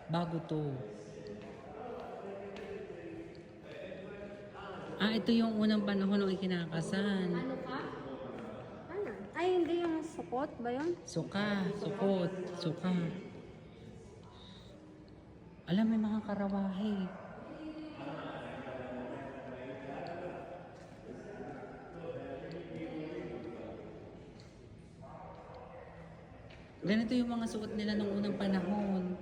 Bago to. Ito yung unang panahon ng ikinakasal. Ano ka? Ano? Ay, hindi yung sukot ba yun? Suka, sukot, suka. Alam, may mga karawahe. Ganito yung mga suot nila nung unang panahon.